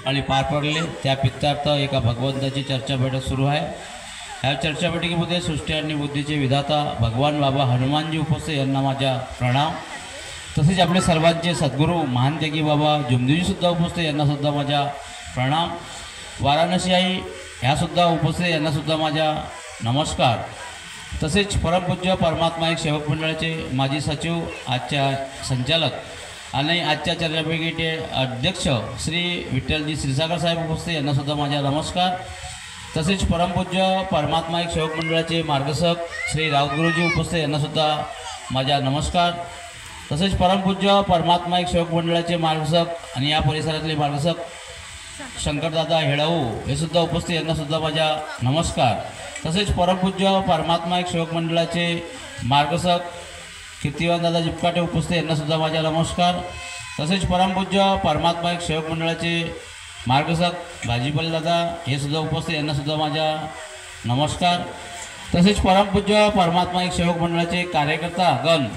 आणि पार पडले त्या पित्तार्थ एका भगवंताची चर्चा बैठक सुरू आहे। ह्या चर्चा बैठकीमध्ये सृष्टी आणि बुद्धीचे विधाता भगवान बाबा हनुमानजी उपस्थित यांना माझा प्रणाम। तसेच आपले सर्वांचे सद्गुरू महान त्यागी बाबा जुमदेवजीसुद्धा उपस्थित यांना सुद्धा माझा प्रणाम। वाराणसी आई ह्यासुद्धा उपस्थित यांना सुद्धा माझा नमस्कार। तसेच परमपूज्य परमात्मा एक सेवक मंडळाचे माजी सचिव आजच्या संचालक आणि आजच्या चर्चा बैठकीचे अध्यक्ष श्री विठ्ठलजी क्षीरसागर साहेब उपस्थित यांना सुद्धा माझा नमस्कार। तसेच परमपूज्य परमात्मा एक सेवक मंडळाचे मार्गदर्शक श्री राऊत गुरुजी उपस्थित यांना सुद्धा माझा नमस्कार। तसेच परमपूज्य परमात्मा एक सेवक मंडळाचे मार्गदर्शक आणि या परिसरातले मार्गदर्शक शंकरदादा हेळाऊ हे सुद्धा उपस्थित यांना सुद्धा माझा नमस्कार। तसेच परमपूज्य परमात्मा एक सेवक मंडळाचे मार्गदर्शक कीर्तिवान दादा जिपकाटे उपस्थित यांना सुद्धा माझा नमस्कार। तसेच परमपूज्य परमात्मा एक सेवक मंडळाचे मार्गदर्शक भाजीपाल दादा हे सुद्धा उपस्थित यांना सुद्धा माझा नमस्कार। तसेच परमपूज्य परमात्मा एक सेवक मंडळाचे कार्यकर्ता गण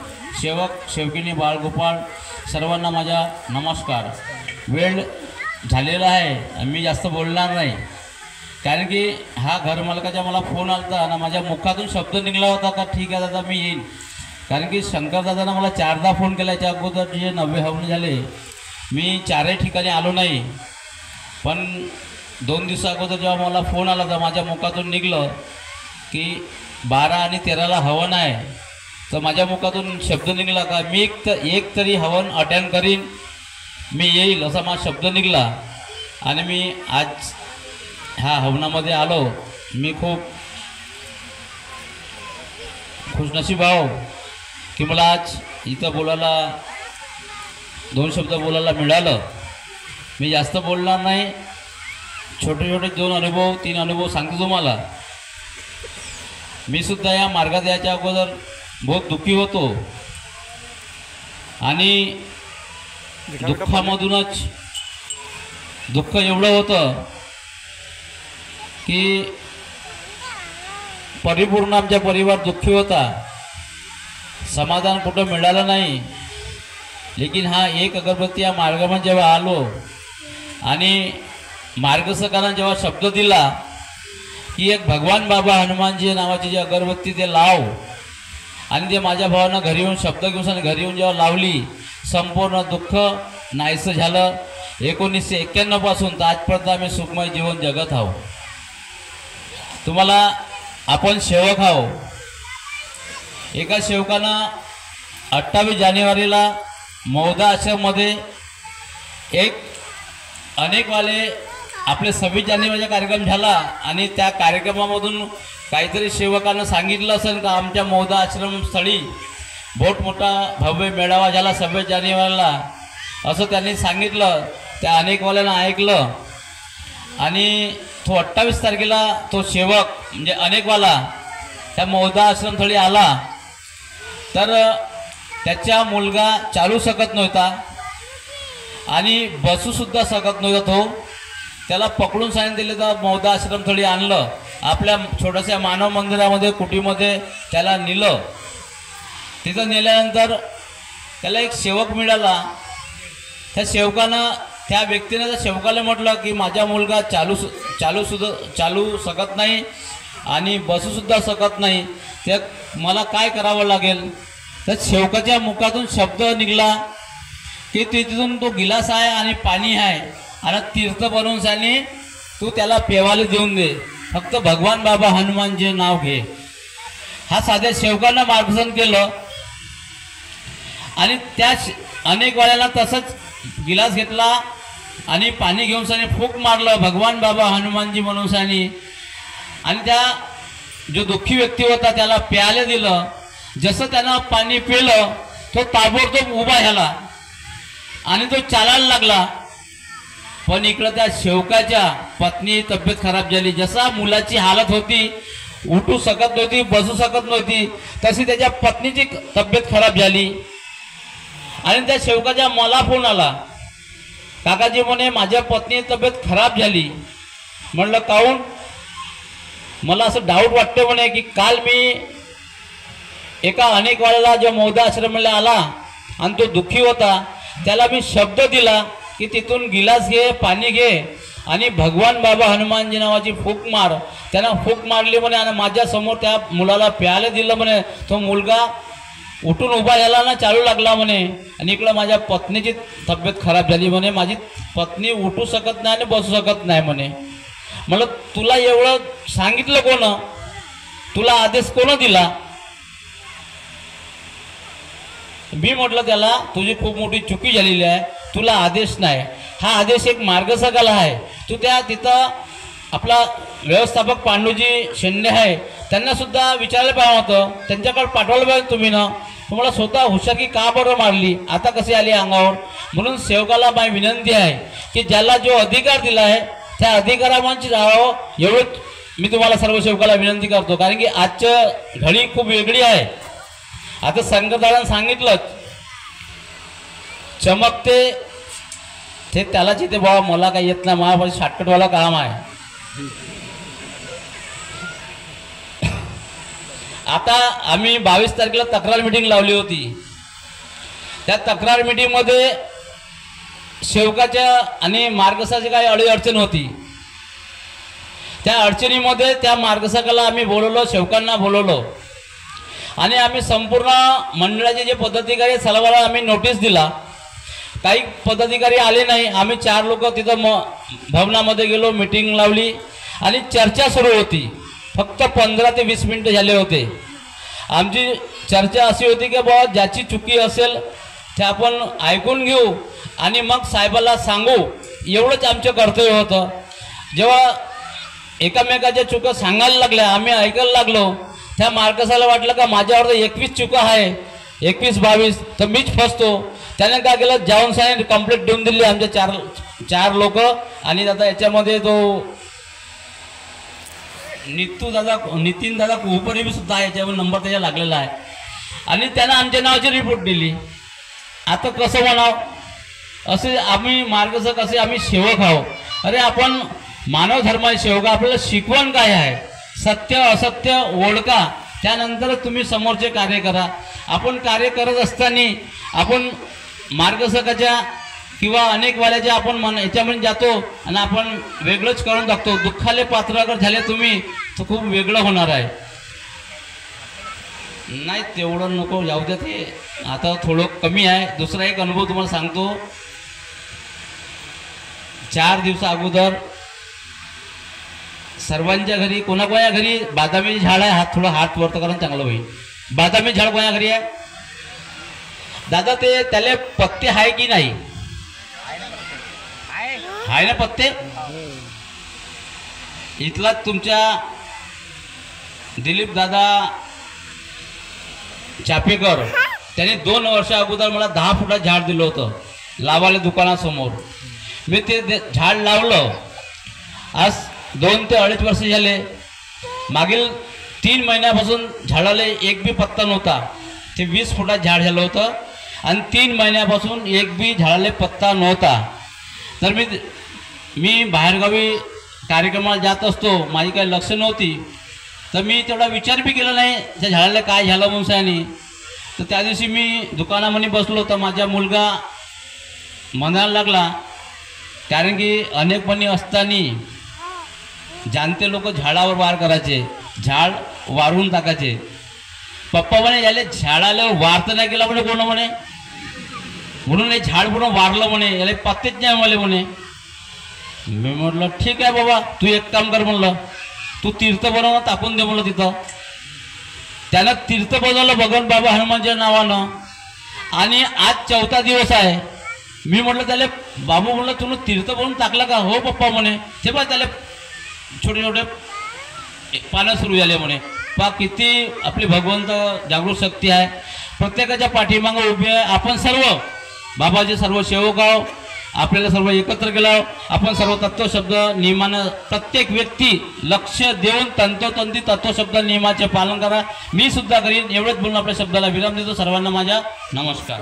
सेवक सेवकिनी बाळगोपाळ सर्वांना माझा नमस्कार। वेळ झालेला आहे, मी जास्त बोलणार नाही, कारण की हा घरमालकाचा मला फोन आला होता आणि माझ्या मुखातून शब्द निघाला होता का ठीक आहे दादा मी येईन, कारण की शंकरदादांना मला 4दा फोन केल्याच्या अगोदर जे 90 हवणे झाले मी 4ही ठिकाणी आलो नाही। पण 2 दिवसा अगोदर जेव्हा मला फोन आला तर माझ्या मुखातून निघलं की 12 आणि 13ला हवन आहे, तर माझ्या मुखातून शब्द निघाला का मी एक तरी हवन अटेंड करीन, मी येईल असा माझा शब्द निघाला आणि मी आज ह्या हवनामध्ये आलो। मी खूप खुशनशीब आहो की मला आज इथं बोलायला 2 शब्द बोलायला मिळालं। मी जास्त बोलणार नाही, छोटे छोटे 2 अनुभव 3 अनुभव सांगतो तुम्हाला। मी सुद्धा या मार्गात याच्या अगोदर बहुत दुःखी होतो आणि दुःखामधूनच दुःख एवढं होतं की परिपूर्ण आमचा परिवार दुःखी होता, समाधान कुठं मिळालं नाही। लेकिन हा एक अगरबत्ती या मार्गामध्ये जेव्हा आलो आणि मार्गदर्शकांना जेव्हा शब्द दिला की एक भगवान बाबा हनुमानजी नावाची जी अगरबत्ती ते लाव, आणि ते माझ्या भावानं घरी येऊन शब्द घेऊन घरी येऊन जेव्हा लावली संपूर्ण दुःख नाहीसं झालं। 1991 पासून तर आजपर्यंत आम्ही सुखमय जीवन जगत आहोत। तुम्हाला आपण सेवक आहोत। एका सेवकानं 28 जानेवारीला मौदा आश्रममध्ये एक अनेकवाले आपले 26 जानेवारीचा कार्यक्रम झाला आणि त्या कार्यक्रमामधून काहीतरी सेवकानं सांगितलं असेल का आमच्या मौदा आश्रमस्थळी बहुत मोठा भव्य मेळावा झाला 26 जानेवारीला असं त्यांनी सांगितलं। त्या अनेकवाल्यांना ऐकलं आणि तो 28 तारखेला तो सेवक म्हणजे अनेकवाला त्या मौदा आश्रमस्थळी आला, तर त्याचा मुलगा चालू शकत नव्हता आणि बसूसुद्धा शकत नव्हता। तो त्याला पकडून सांगितलं तर मौदा आश्रमस्थळी आणलं, आपल्या छोट्याशा मानव मंदिरामध्ये कुटीमध्ये त्याला नेलं। तिथं नेल्यानंतर त्याला एक सेवक मिळाला। त्या सेवकानं त्या व्यक्तीने त्या सेवकाला म्हटलं की माझा मुलगा चालू शकत नाही आणि बसूसुद्धा शकत नाही, ते मला काय करावं लागेल। तर सेवकाच्या मुखातून शब्द निघाला की तिथून तो गिलास आहे आणि पाणी आहे आणि तीर्थ बनवून सांनी तू त्याला पेवायला देऊन दे, फक्त भगवान बाबा हनुमानजी नाव घे। हा साध्या सेवकानं मार्गदर्शन केलं आणि त्या अनेक वेळेला तसंच गिलास घेतला आणि पाणी घेऊन सानी फूक मारलं भगवान बाबा हनुमानजी म्हणून सानी, आणि त्या जो दुःखी व्यक्ती होता त्याला प्यायला दिलं। जसं त्यानं पाणी पिलं तो ताबडतोब उभा झाला आणि तो चालायला लागला। पण इकडं त्या सेवकाच्या पत्नी तब्येत खराब झाली। जसा मुलाची हालत होती, उठू शकत नव्हती, बसू शकत नव्हती, तशी त्याच्या पत्नीची तब्येत खराब झाली आणि त्या सेवकाच्या मला फोन आला, काकाजी म्हणे माझ्या पत्नीची तब्येत खराब झाली। म्हणलं काहून? मला असं डाऊट वाटतं म्हणे की काल मी एका अनेक वेळेला जो मौदा आश्रमाला आला आणि तो दुःखी होता त्याला मी शब्द दिला की तिथून गिलास घे, पाणी घे आणि भगवान बाबा हनुमानजी नावाची फूक मार. त्यानं फूक मारली म्हणे आणि माझ्यासमोर त्या मुलाला प्यायला दिलं म्हणे. तो मुलगा उठून उभा झाला ना, चालू लागला म्हणे. आणि इकडं माझ्या पत्नीची तब्येत खराब झाली म्हणे. माझी पत्नी उठू शकत नाही आणि बसू शकत नाही म्हणे. म्हणलं तुला एवढं सांगितलं कोण, तुला आदेश कोण दिला? मी म्हटलं त्याला तुझी खूप मोठी चुकी झालेली आहे, तुला आदेश नाही. हा आदेश एक मार्गसकाला आहे. तू त्या तिथं आपला व्यवस्थापक पांडुजी शेंडे आहे त्यांना सुद्धा विचारायला पाहिजे होतं, त्यांच्याकडे पाठवलं पाहिजे तुम्ही ना. तुम्हाला स्वतः हुशाकी का बरं मारली, आता कशी आली अंगावर? म्हणून सेवकाला माझी विनंती आहे की ज्याला जो अधिकार दिला आहे त्या अधिकारामांची जावं एवढं मी तुम्हाला सर्व सेवकाला विनंती करतो. कारण की आजचं घडी खूप वेगळी आहे. आता संकटदारांनी सांगितलंच, चमकते ते त्याला जिथे बाबा मला काही येत नाही, मला शॉर्टकटवाला काम आहे. आता आम्ही 22 तारखेला तक्रार मीटिंग लावली होती. त्या तक्रार मीटिंगमध्ये सेवकाच्या आणि मार्गदर्शकाची काही अडीअडचण होती. त्या अडचणीमध्ये त्या मार्गदर्शकाला आम्ही बोलवलं, सेवकांना बोलवलं आणि आम्ही संपूर्ण मंडळाचे जे पदाधिकारी सर्वांना आम्ही नोटीस दिला. काही पदाधिकारी आले नाही. आम्ही 4 लोक तिथं भवनामध्ये गेलो, मीटिंग लावली आणि चर्चा सुरू होती. फक्त 15 ते 20 मिनिटं झाले होते. आमची चर्चा अशी होती की बाबा ज्याची चुकी असेल ते आपण ऐकून घेऊ आणि मग साहेबाला सांगू, एवढंच आमचं कर्तव्य होतं. जेव्हा एकामेकाच्या चुका सांगायला लागल्या, आम्ही ऐकायला लागलो. त्या मार्गदर्शकाला वाटलं का माझ्यावर तर 21 चुका आहे, 21-22 तर मीच फसतो. त्याने काय केलं, जाऊन साहेब कंप्लेंट देऊन दिली आमच्या 4 लोक. आणि आता याच्यामध्ये तो नितीन दादा कोपरे बी सुद्धा आहे, याच्यावर नंबर त्याच्या लागलेला आहे. आणि त्यानं आमच्या नावाची रिपोर्ट दिली. आता कसं म्हणावं, असे आम्ही मार्गदर्शक, असे आम्ही सेवक आहोत. अरे आपण मानव धर्माचे सेवक, आपल्याला शिकवण काय आहे? सत्य असत्य ओळखा, त्यानंतर तुम्ही समोरचे कार्य करा. आपण कार्य करत असताना आपण मार्गदर्शकाच्या किंवा अनेक वाल्याच्या आपण याच्यामध्ये जातो आणि आपण वेगळंच करून टाकतो. दुःखाले पात्र अगर झाले तुम्ही तर खूप वेगळं होणार आहे. नाही तेवढं नको, जाऊ द्या, ते आता थोडं कमी आहे. दुसरा एक अनुभव तुम्हाला सांगतो. 4 दिवसा अगोदर सर्वांच्या घरी, कोणाकोणा घरी बादामी झाड आहे, थोडं हात वरत करा चांगलं होईल. बादामी झाड कोणा घरी आहे दादा? ते त्याला पत्ते आहे की नाही? आहे ना पत्ते? इथला तुमच्या दिलीप दादा चापेकर त्याने 2 वर्ष अगोदर मला 10 फुटाचं झाड दिलं होतं लावायला दुकानासमोर. मी ते झाड लावलं. आज 2 ते 2.5 वर्ष झाले. मागील 3 महिन्यापासून झाडाला एक बी पत्ता नव्हता. ते 20 फुटाचं झाड झालं होतं आणि 3 महिन्यापासून एक बी झाडाला पत्ता नव्हता. तर मी बाहेरगावी कार्यक्रमाला जात असतो, माझी काही लक्ष नव्हती. तर मी तेवढा विचार बी केला नाही त्या झाडाला काय झालं म्हणून सानी. तर त्या दिवशी मी दुकानामध्ये बसलो तर माझा मुलगा म्हणायला लागला, कारण की अनेकपणी असताना जाणते लोक झाडावर वार करायचे, झाड वारून टाकायचे. पप्पा म्हणे याले झाडाला वार तर नाही केला म्हणे कोण म्हणे, म्हणून हे झाड पूर्ण वारलं म्हणे, याला पत्तेच नाही मला म्हणे. मी म्हटलं ठीक आहे बाबा, तू एक काम कर म्हणलं, तू तीर्थ बनवून टाकून दे म्हणलं तिथं. त्यानं तीर्थ बनवलं भगवान बाबा हनुमानच्या नावानं. आणि आज 4था दिवस आहे. मी म्हटलं त्याला बाबू म्हणलं तुला तीर्थ बनवून टाकलं का? हो पप्पा म्हणे. ते बघ त्याला छोटे छोटे पानं सुरू झाले म्हणे. पहा किती आपली भगवंत जागृत शक्ती आहे, प्रत्येकाच्या पाठीमागं उभी आहे. आपण सर्व बाबाचे सर्व सेवक आहोत. आपल्याला सर्व एकत्र केलं. आपण सर्व तत्वशब्द नियमानं प्रत्येक व्यक्ती लक्ष देऊन तंतोतंती तत्वशब्द नियमाचे पालन करा. मी सुद्धा करीन. एवढंच बोलून आपल्या शब्दाला विराम देतो. सर्वांना माझा नमस्कार.